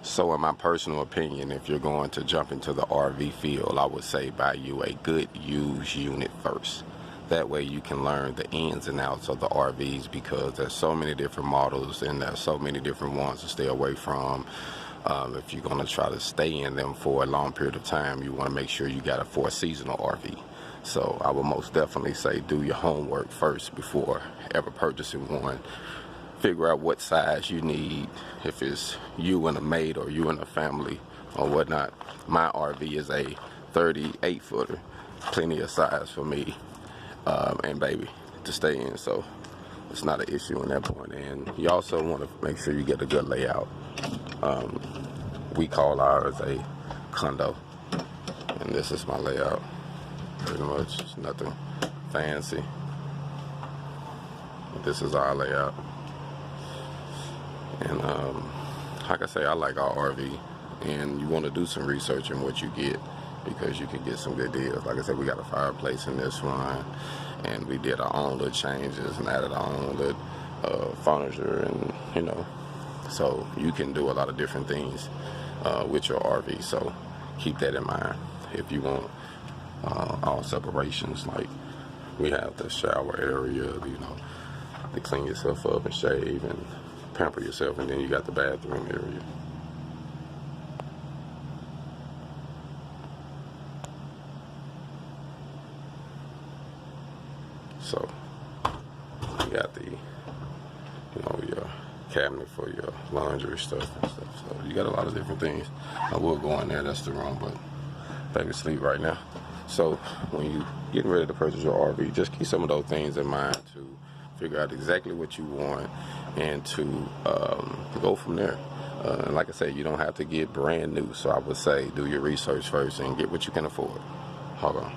So in my personal opinion, if you're going to jump into the RV field, I would say buy you a good used unit first. That way you can learn the ins and outs of the RVs, because there's so many different models and there's so many different ones to stay away from. If you're going to try to stay in them for a long period of time, you want to make sure you got it for a seasonal RV. So I would most definitely say do your homework first before ever purchasing one. Figure out what size you need, if it's you and a mate or you and a family or whatnot. My RV is a 38 footer, plenty of size for me and baby to stay in, so it's not an issue in that point. And you also want to make sure you get a good layout. We call ours a condo, and this is my layout. Pretty much, it's nothing fancy, but this is our layout. And like I say, I like our RV, and you want to do some research in what you get, because you can get some good deals. Like I said, we got a fireplace in this one, and we did our own little changes and added our own little furniture, and you know, so you can do a lot of different things with your RV. So keep that in mind. If you want all separations, like we have the shower area, you know, to clean yourself up and shave and pamper yourself, and then you got the bathroom area. So you got the, you know, your cabinet for your laundry stuff and stuff. So you got a lot of different things. I will go in there, that's the room, but baby's asleep right now. So when you getting ready to purchase your RV, just keep some of those things in mind to figure out exactly what you want, and to go from there. And like I said, you don't have to get brand new, so I would say do your research first and get what you can afford. HogOn.